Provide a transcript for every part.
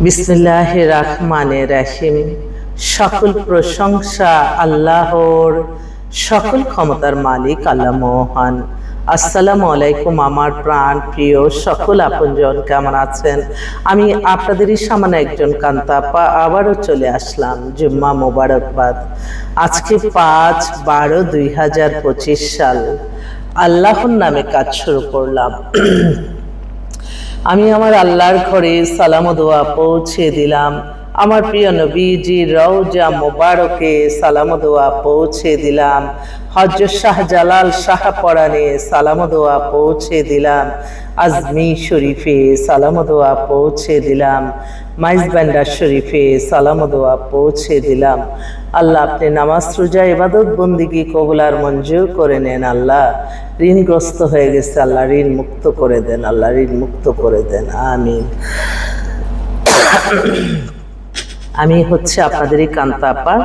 বিসমিল্লাহির রহমানির রহিম। সকল প্রশংসা আল্লাহর, সকল ক্ষমতার মালিক আল্লাহ মহান। আসসালামু আলাইকুম আমার প্রাণ প্রিয় সকল আপনজন, কেমন আছেন? আমি আপনাদেরই সামনে একজন কান্তাপা আবারও চলে আসলাম। জুম্মা মোবারকবাদ। আজকে 5/12/2025 সাল। আল্লাহর নামে কাজ শুরু করলাম। আমি আমার আল্লাহর ঘরে সালাম ও দোয়া পৌঁছে দিলাম। আমার প্রিয় নবীজি রওজা মোবারকে সালাম ও দোয়া পৌঁছে দিলাম। হযরত শাহজালাল শাহপরানে সালাম ও দোয়া পৌঁছে দিলাম। আজমি শরীফে সালাম ও দোয়া পৌঁছে দিলাম। মাইজবান্ডার শরীফে সালাম ও দোয়া পৌঁছে দিলাম। আল্লাহ আপনি নামাজ রোজা ইবাদত বন্দিগি কবুল আর মঞ্জুর করে নেন। আল্লাহ ঋণগ্রস্ত হয়ে গেছে, আল্লাহ ঋণ মুক্ত করে দেন, আল্লাহ ঋণ মুক্ত করে দেন, আমিন। আমি হচ্ছে আপনাদেরই কান্তাপা,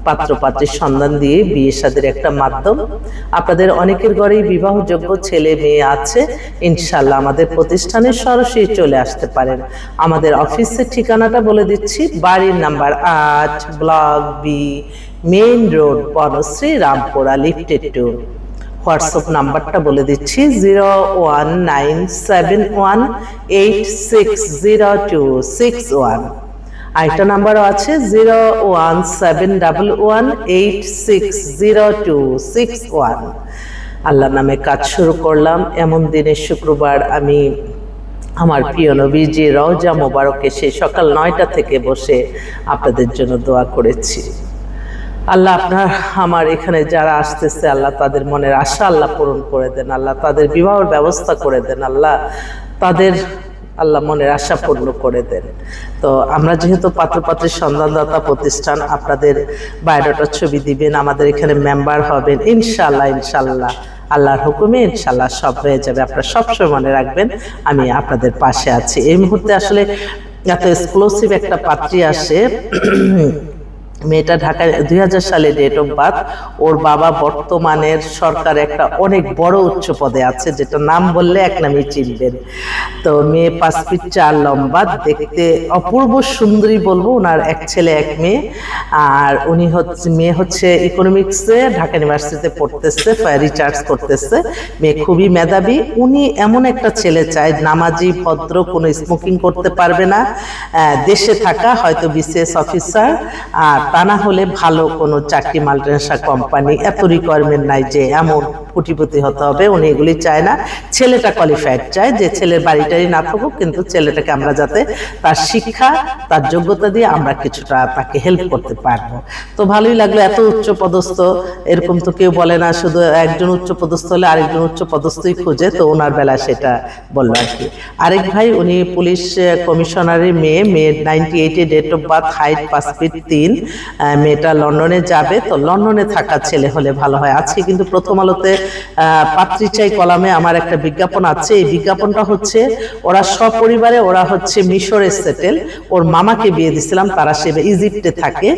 পাত্রপাত্রীর সন্ধান দিয়ে বিয়ে শাদীর একটা মাধ্যম। আপনাদের অনেকের ঘরেই বিবাহযোগ্য ছেলে মেয়ে আছে, ইনশাল্লাহ আমাদের প্রতিষ্ঠানে সরাসরি চলে আসতে পারেন। আমাদের অফিসের ঠিকানাটা বলে দিচ্ছি। বাড়ির number 8, block B, main road, Banasree, Rampura, lifted 2। WhatsApp নাম্বারটা বলে দিচ্ছি 01971860261। আরেকটা নাম্বারও আছে 01711860261। আল্লাহর নামে কাজ শুরু করলাম। এমন দিনের শুক্রবার আমি আমার প্রিয় নবীজি রওজা মোবারকে সেই সকাল 9টা থেকে বসে আপনাদের জন্য দোয়া করেছি। আল্লাহ আমার এখানে যারা আসতেছে, আল্লাহ তাদের মনের আশা আল্লাহ পূরণ করে দেন, আল্লাহ তাদের বিবাহের ব্যবস্থা করে দেন, আল্লাহ তাদের মনের আশা পূর্ণ করে দেন। তো আমরা যেহেতু পাত্রপাত্রীর সন্ধানদাতা প্রতিষ্ঠান, আপনাদের বায়োডাটার ছবি দিবেন, আমাদের এখানে মেম্বার হবেন, ইনশাল্লাহ ইনশাল্লাহ আল্লাহর হুকুমে ইনশাল্লাহ সব হয়ে যাবে। আপনারা সবসময় মনে রাখবেন আমি আপনাদের পাশে আছি। এই মুহূর্তে আসলে এত এক্সক্লুসিভ একটা পাত্রী আসে। মেয়েটা ঢাকায় 2000 সালে ডেট অফ বার্থ। ওর বাবা বর্তমানের সরকারে একটা অনেক বড় উচ্চ পদে আছে, যেটা নাম বললে এক নামই চিনবেন। তো মেয়ে 5 ফিট 4 লম্বা, দেখতে অপূর্ব সুন্দরী বলবো। ওনার এক ছেলে এক মেয়ে। আর মেয়ে হচ্ছে ইকোনমিক্সে ঢাকা ইউনিভার্সিটিতে পড়তেছে, রিসার্চ করতেছে। মেয়ে খুবই মেধাবী। উনি এমন একটা ছেলে চায়, নামাজি, ভদ্র, কোনো স্মোকিং করতে পারবে না, দেশে থাকা, হয়তো বিসিএস অফিসার, আর তা না হলে ভালো কোনো চাকরি, মাল্টিনেশনাল কোম্পানি। এত রিকোয়ারমেন্ট নাই যে এমন কোটিপতি হতে হবে, উনি এগুলি চায় না। ছেলেটা কোয়ালিফাইড চায়, যে ছেলের বাড়িটাই না থাকুক, কিন্তু ছেলেটাকে আমরা যাতে তার শিক্ষা, তার যোগ্যতা দিয়ে আমরা কিছুটা তাকে হেল্প করতে পারবো। তো ভালোই লাগলো। এত উচ্চ পদস্থ এরকম তো কেউ বলে না, শুধু একজন উচ্চ পদস্থ হলে আরেকজন উচ্চ পদস্থই খুঁজে। তো ওনার বেলায় সেটা বললো আর কি। আরেক ভাই, উনি পুলিশ কমিশনারের মেয়ে, 98-এ date of birth, height 5 feet 3। মেয়েটা লন্ডনে যাবে। তো লন্ডনে থাকা ছেলে হলে ভালো হয়। আজকে কিন্তু প্রথম আলোতে পাত্রী চাই কলামে আমার একটা বিজ্ঞাপন আছে। এই বিজ্ঞাপনটা হচ্ছে ওরা সপরিবারে, ওরা হচ্ছে মিশরে সেটেল। ওর মামাকে বিয়ে দিছিলাম, তারা সে ইজিপ্টে থাকে।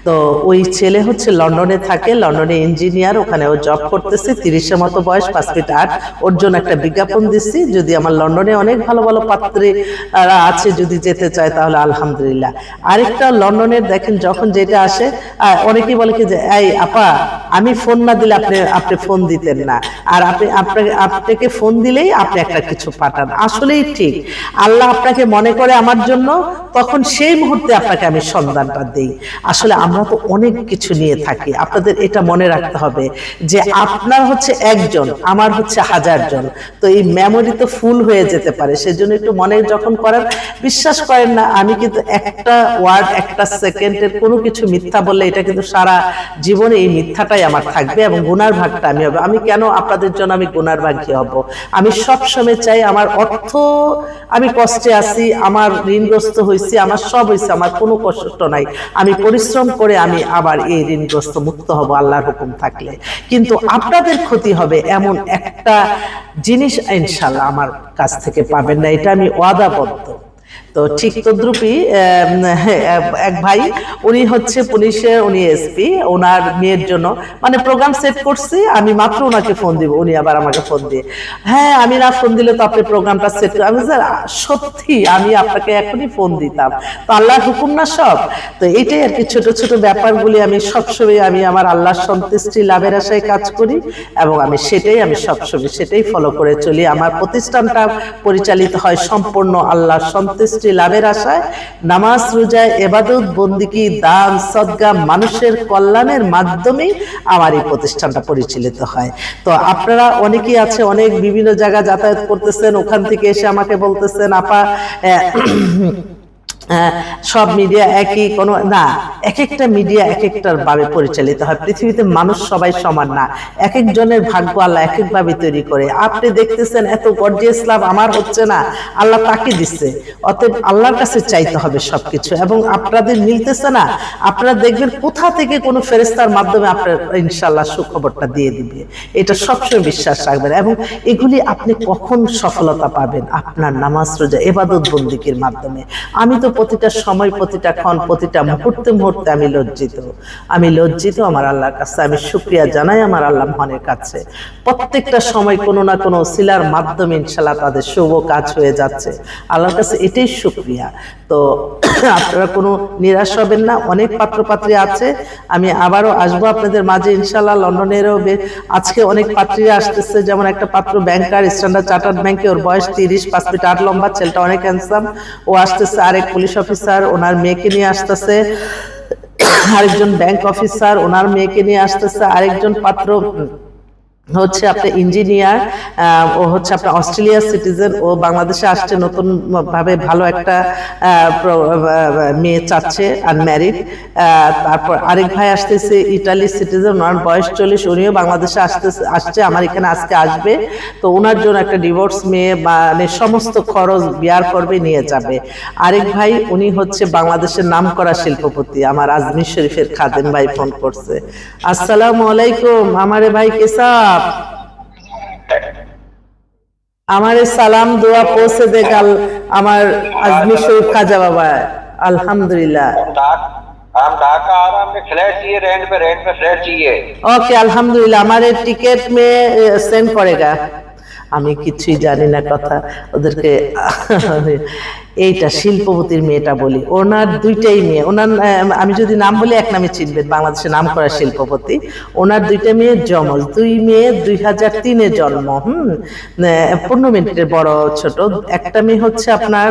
তো ওই ছেলে হচ্ছে লন্ডনে থাকে, লন্ডনে ইঞ্জিনিয়ার, ওখানে ও জব করতেছে। 30-এর মতো বয়স, 5 ফিট 8। ওর জন্য একটা বিজ্ঞাপন দিচ্ছি। যদি আমার লন্ডনে অনেক ভালো ভালো পাত্রী আছে, যদি যেতে চায় তাহলে আলহামদুলিল্লাহ। আরেকটা লন্ডনের দেখেন, যখন যেটা আসে অনেকেই বলে কি যে এই আপা, আমি ফোন না দিলে আপনি ফোন দিতেন না, আর আপনাকে ফোন দিলেই আপনি একটা কিছু পাঠান। আসলেই ঠিক, আল্লাহ আপনাকে মনে করে আমার জন্য, তখন সেই মুহূর্তে আপনাকে আমি সন্ধানটা দেই। আসলে আমরা তো অনেক কিছু নিয়ে থাকি, আপনাদের এটা মনে রাখতে হবে যে আপনার হচ্ছে একজন, আমার হচ্ছে 1000 জন। তো এই মেমোরি তো ফুল হয়ে যেতে পারে, সেজন্য একটু মনে যখন করেন। বিশ্বাস করেন না, আমি কিন্তু একটা ওয়ার্ড, একটা সেকেন্ডের কোনো কিছু মিথ্যা বললে এটা কিন্তু সারা জীবনে এই মিথ্যাটাই আমার থাকবে, এবং গুনার ভাগটা আমি হবে। আমি কেন আপনাদের জন্য আমি গুনার ভাগী হব? আমি সবসময় চাই আমার অর্থ, আমি কষ্টে আছি, আমার ঋণগ্রস্ত হয়েছি, আমার সব হয়েছে, আমার কোনো কষ্ট নাই, আমি পরিশ্রম করে আমি আবার এই ঋণগ্রস্ত মুক্ত হব আল্লাহর হুকুম থাকলে। কিন্তু আপনাদের ক্ষতি হবে এমন একটা জিনিস ইনশাআল্লাহ আমার কাছ থেকে পাবেন না, এটা আমি ওয়াদাবদ্ধ। তো ঠিক তদ্রুপই এক ভাই, উনি হচ্ছে পুলিশে, উনি এসপি, ওনার মেয়ের জন্য মানে প্রোগ্রাম সেট করছি, আমি মাত্র ওনাকে ফোন দিব, উনি আবার আমাকে ফোন দিয়ে, হ্যাঁ আমি না ফোন দিলে তো আপনি প্রোগ্রামটা সেট, আমি স্যার সত্যি আমি আপনাকে এখনই ফোন দিতাম, তো আল্লাহর হুকুম না সব। তো এইটাই আর কি, ছোট ছোট ব্যাপারগুলি আমি সবসময় আমি আমার আল্লাহর সন্তুষ্টি লাভের আশায় কাজ করি, এবং আমি সবসময় সেটাই ফলো করে চলি। আমার প্রতিষ্ঠানটা পরিচালিত হয় সম্পূর্ণ আল্লাহর সন্তুষ্টি লাভের আশায়, নামাজ রোজা ইবাদত বন্দেগী দান সদকা মানুষের কল্যাণের মাধ্যমেই আমার এই প্রতিষ্ঠানটা পরিচালিত হয়। তো আপনারা অনেকেই আছে, অনেক বিভিন্ন জায়গা যাতায়াত করতেছেন, ওখান থেকে এসে আমাকে বলতেছেন আপা সব মিডিয়া একই, কোনো না, এক একটা মিডিয়া এক একটার ভাবে পরিচালিত হয়। পৃথিবীতে মানুষ সবাই সমান না, এক একজনের ভাগ্য আল্লাহ এক একভাবে তৈরি করে। আপনি দেখতেছেন এত গর্জিয়াস লাভ আমার হচ্ছে না, আল্লাহ তাকে দিচ্ছে, অতএব আল্লাহর কাছে চাইতে হবে সবকিছু। এবং আপনাদের মিলতেছে না, আপনারা দেখবেন কোথা থেকে কোনো ফেরেশতার মাধ্যমে আপনার ইনশাআল্লাহ সুখবরটা দিয়ে দিবে, এটা সবসময় বিশ্বাস রাখবেন। এবং এগুলি আপনি কখন সফলতা পাবেন? আপনার নামাজ রোজা ইবাদত বন্দেগীর মাধ্যমে। আমি তো প্রতিটা সময়, প্রতিটা ক্ষণ, প্রতিটা মুহূর্তে মুহূর্তে আমি লজ্জিত আমার আল্লাহর কাছে। আমি শুকরিয়া জানাই আমার আল্লাহ মহানের কাছে। প্রত্যেকটা সময় কোনো না কোনো ওসিলার মাধ্যমে ইনশাআল্লাহ তাদের শুভ কাজ হয়ে যাচ্ছে, আল্লাহর কাছে এটাই শুকরিয়া। তো আপনারা কোনো নিরাশ হবেন না, অনেক পাত্রপাত্রী আছে, আমি আবারও আসবো আপনাদের মাঝে ইনশাআল্লাহ। লন্ডনেরও আজকে অনেক পাত্রীরা আসতেছে, যেমন একটা পাত্র ব্যাংকার, স্ট্যান্ডার্ড চার্টার্ড ব্যাংকে, ওর বয়স 30, 5 ফিট 8 লম্বা, ছেলেটা অনেক হ্যান্ডসাম, ও আসতেছে। আরেক পুলিশ অফিসার ওনার মেয়েকে নিয়ে আসতেছে, আরেকজন ব্যাংক অফিসার ওনার মেয়েকে নিয়ে আসতেছে, আরেকজন পাত্র হচ্ছে আপনার ইঞ্জিনিয়ার, ও হচ্ছে আপনার অস্ট্রেলিয়ার সিটিজেন, ও বাংলাদেশে আসছে নতুন ভাবে, ভালো একটা মেয়ে চাচ্ছে, আনম্যারিড। তারপর আরেক ভাই আসতেছে ইটালির সিটিজেন, ওনার বয়স 40, উনিও বাংলাদেশে আসছে আমার এখানে আজকে আসবে। তো ওনার জন্য একটা ডিভোর্স মেয়ে, মানে সমস্ত খরচ বিয়ার করবে, নিয়ে যাবে। আরেক ভাই উনি হচ্ছে বাংলাদেশের নামকরা শিল্পপতি, আমার আজমির শরীফের খাদেম ভাই ফোন করছে। আসসালামু আলাইকুম আমারে ভাই কেসাব, हमारे सलाम दुआ पहुंचे देगा हमार आजमी शरीफ खाजा बाबा, अल्हम्दुलिल्लाह। हम ढाका आ रहा, हमें फ्लैट चाहिए, रेंट पे फ्लैट चाहिए। ओके अल्हम्दुलिल्लाह, हमारे टिकट में सेंड करेगा। আমি কিছুই জানি না কথা ওদেরকে। এইটা শিল্পপতির মেয়েটা বলি, ওনার দুইটাই মেয়ে, ওনার আমি যদি নাম বলি এক নামে চিনবেন, বাংলাদেশে নাম করা শিল্পপতি। ওনার দুইটা মেয়ে জমজ, দুই মেয়ে 2003-এ জন্ম, 15 মিনিটের বড় ছোট। একটা মেয়ে হচ্ছে আপনার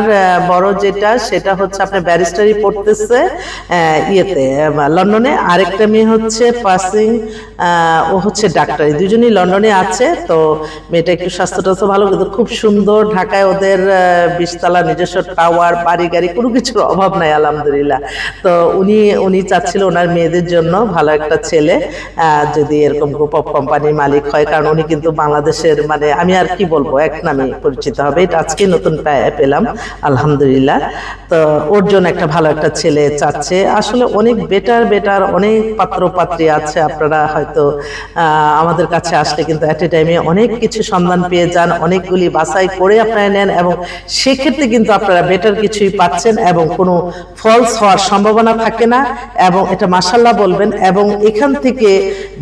বড় যেটা, সেটা হচ্ছে আপনার ব্যারিস্টারি পড়তেছে ইয়েতে লন্ডনে। আরেকটা মেয়ে হচ্ছে পাসিং, ও হচ্ছে ডাক্তারি। দুজনই লন্ডনে আছে। তো মেয়েটা একটু স্বাস্থ্যটা ভালো, কিন্তু খুব সুন্দর। ঢাকায় ওদের 20 তলা নিজস্ব টাওয়ার, বাড়ি গাড়ি, কোনো কিছুর অভাব নাই আলহামদুলিল্লাহ। তো উনি চাচ্ছিল ওনার মেয়েদের জন্য ভালো একটা ছেলে, যদি এরকম গ্রুপ অফ কোম্পানির মালিক হয়, কারণ উনি কিন্তু বাংলাদেশের, মানে আমি আর কি বলবো, এক নামে পরিচিত হবে। এটা আজকে নতুন পেলাম আলহামদুলিল্লাহ। তো ওর জন্য একটা ভালো একটা ছেলে চাচ্ছে। আসলে অনেক বেটার অনেক পাত্র পাত্রী আছে, আপনারা হয়তো আমাদের কাছে আসলে কিন্তু এট এ টাইমে অনেক কিছু সন্ধান পেয়ে যান, অনেকগুলি বাছাই করে আপনারা নেন, এবং সেক্ষেত্রে কিন্তু আপনারা বেটার কিছুই পাচ্ছেন, এবং কোনো ফলস হওয়ার সম্ভাবনা থাকে না, এবং এটা মাশাআল্লাহ বলবেন। এবং এখান থেকে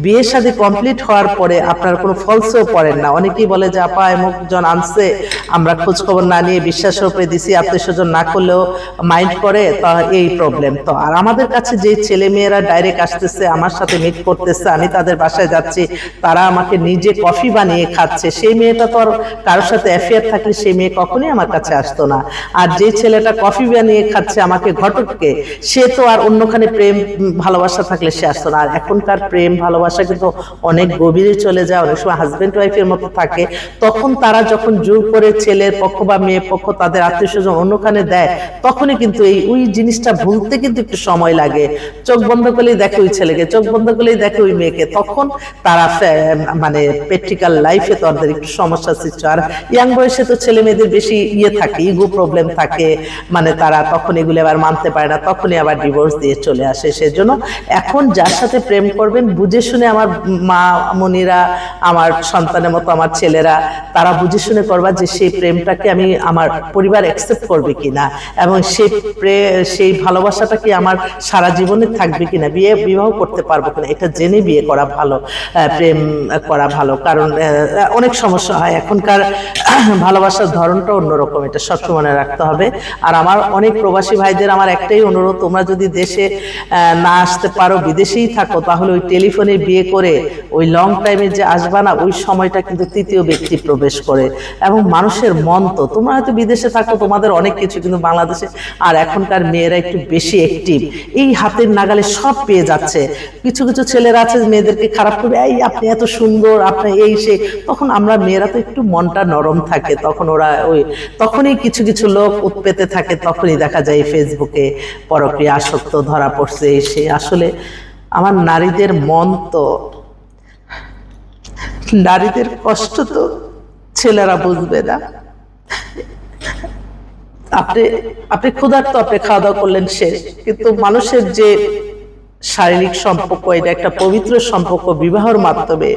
বিয়ে শাদী কমপ্লিট হওয়ার পরে আপনার কোনো ফলসও পড়েন না। অনেকেই বলে যে আপা এমক জন আনছে, আমরা খোঁজ খবর না নিয়ে বিশ্বাসের উপরে দিছি, আত্মীয় স্বজন না করলেও মাইন্ড করে, তা এই প্রবলেম। তো আর আমাদের কাছে যে ছেলে মেয়েরা ডাইরেক্ট আসতেছে, আমার সাথে মিট করতেছে, আমি তাদের বাসায় যাচ্ছি, তারা আমাকে নিজে কফি বানিয়ে খাচ্ছে, সেই মেয়েটা তো আর কারোর সাথে অ্যাফেয়ার থাকলে সেই মেয়ে কখনোই আমার কাছে আসতো না। আর যে ছেলেটা কফি বানিয়ে খাচ্ছে আমাকে ঘটককে, সে তো আর অন্যখানে প্রেম ভালোবাসা থাকলে সে আসতো না। আর এখনকার প্রেম ভালোবাসা কিন্তু অনেক গভীরে চলে যায়, অনেক সময় হাজবেন্ড ওয়াইফের মতো থাকে। তখন তারা যখন জোর করে ছেলের পক্ষ বা মেয়ে পক্ষ তাদের আত্মীয় স্বজন অন্যখানে দেয়, তখনই কিন্তু ওই জিনিসটা ভুলতে কিন্তু একটু সময় লাগে। চোখ বন্ধ করলেই দেখে ওই ছেলেকে, চোখ বন্ধ করলেই দেখে ওই মেয়েকে, তখন তারা মানে প্র্যাকটিক্যাল লাইফে তাদের একটু সমস্যা সৃষ্টি। আর ইয়াং বয়সে তো ছেলে মেয়েদের বেশি থাকে, ইগো প্রবলেম থাকে। থাকে, মানে তারা তখন এগুলো আবার মানতে পারে না, তখনই আবার ডিভোর্স দিয়ে চলে আসে। সেজন্য এখন যার সাথে প্রেম করবেন বুঝে শুনে, আমার মা মনিরা, আমার সন্তানের মতো আমার ছেলেরা, তারা বুঝে শুনে করবা যে সেই প্রেমটাকে আমি আমার পরিবার অ্যাকসেপ্ট করবে কিনা, এবং সেই ভালোবাসাটা কি আমার সারা জীবনে থাকবে কিনা, বিবাহ করতে পারবো কিনা, এটা জেনে বিয়ে করা ভালো, প্রেম করা ভালো। কারণ অনেক সমস্যা হয়, এখনকার ভালোবাসার ধরনটা অন্যরকম, এটা সবসময় মনে রাখতে হবে। আর আমার অনেক প্রবাসী ভাইদের আমার একটাই অনুরোধ, তোমরা যদি দেশে না আসতে পারো, বিদেশেই থাকো, তাহলে ওই টেলিফোনে বিয়ে করে ওই লং টাইমে যে আসবা না, ওই সময়টা কিন্তু তৃতীয় ব্যক্তি প্রবেশ করে। এবং মানুষের মন, তো তোমরা হয়তো বিদেশে থাকো, তোমাদের অনেক কিছু, কিন্তু বাংলাদেশে আর এখনকার মেয়েরা একটু বেশি অ্যাক্টিভ, এই হাতের নাগালে সব পেয়ে যাচ্ছে। কিছু কিছু ছেলেরা আছে মেয়েদেরকে খারাপ করবে, এই আপনি এত সুন্দর, আপনি এই সে, তখন আমরা মেয়েরা তো একটু মনটা নরম থাকে, তখন ওরা তখনই কিছু কিছু লোক উৎপেতে থাকে, তখনই দেখা যায় ফেসবুকে পরকীয়া আসক্ত ধরা পড়ছে সে। আসলে আমার নারীদের মন, তো নারীদের কষ্ট তো ছেলেরা বুঝবে না। আপনি ক্ষুধার্ত, আপনি খাওয়া দাওয়া করলেন শেষ, কিন্তু মানুষের যে শারীরিক সম্পর্ক, এটা একটা পবিত্র সম্পর্ক বিবাহের মাধ্যমে,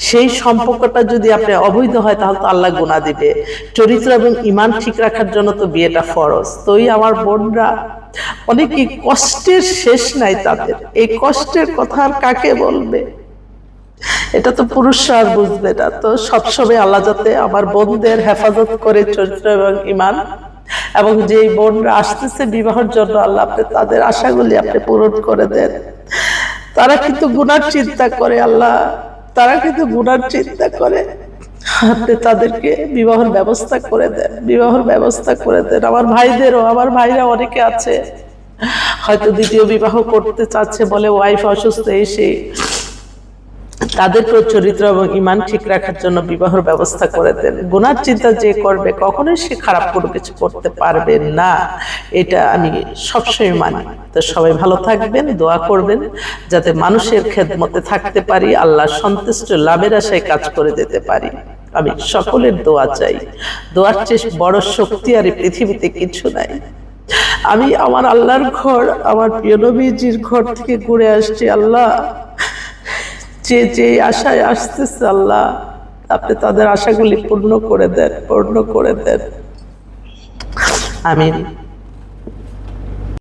সেই সম্পর্কটা যদি আপনি অবৈধ হয় তাহলে তো আল্লাহ গুনাহ দিবে। চরিত্র এবং ঈমান ঠিক রাখার জন্য তো বিয়েটা ফরজ। তোই আমার বোনরা অনেকে কষ্টের শেষ নাই তাদের, এই কষ্টের কথা আর কাকে বলবে, এটা তো পুরুষরা আর বুঝবে না। তো সবসময় আল্লাহ যাতে আমার বোনদের হেফাজত করে চরিত্র এবং ঈমান, এবং যে বোনরা আসতেছে বিবাহের জন্য, আল্লাহ আপনি তাদের আশাগুলি আপনি পূরণ করে দেন। তারা কিন্তু গুনার চিন্তা করে, আল্লাহ তারা কিন্তু গুনার চিন্তা করে, আপনি তাদেরকে বিবাহের ব্যবস্থা করে দেন, বিবাহের ব্যবস্থা করে দেন। আমার ভাইদেরও, আমার ভাইরা অনেকে আছে হয়তো দ্বিতীয় বিবাহ করতে চাচ্ছে, বলে ওয়াইফ অসুস্থ, এসে তাদেরকেও চরিত্র এবং ঈমান ঠিক রাখার জন্য বিবাহের ব্যবস্থা করে দেন। গুনার চিন্তা যে করবে কখনোই সে খারাপ কোনো কিছু করতে পারবে না, এটা আমি সবসময় মানি। তো সবাই ভালো থাকবেন, দোয়া করবেন যাতে মানুষের খেদমতে থাকতে পারি, আল্লাহর সন্তুষ্ট লাভের আশায় কাজ করে যেতে পারি। আমি সকলের দোয়া চাই, দোয়ার চেয়ে বড় শক্তি আর এই পৃথিবীতে কিছু নাই। আমি আমার আল্লাহর ঘর, আমার প্রিয় নবীজির ঘর থেকে ঘুরে আসছি। আল্লাহ যে যে আশায় আসতেছে, আল্লাহ আপনি তাদের আশাগুলি পূর্ণ করে দেন, পূর্ণ করে দেন। আমিন।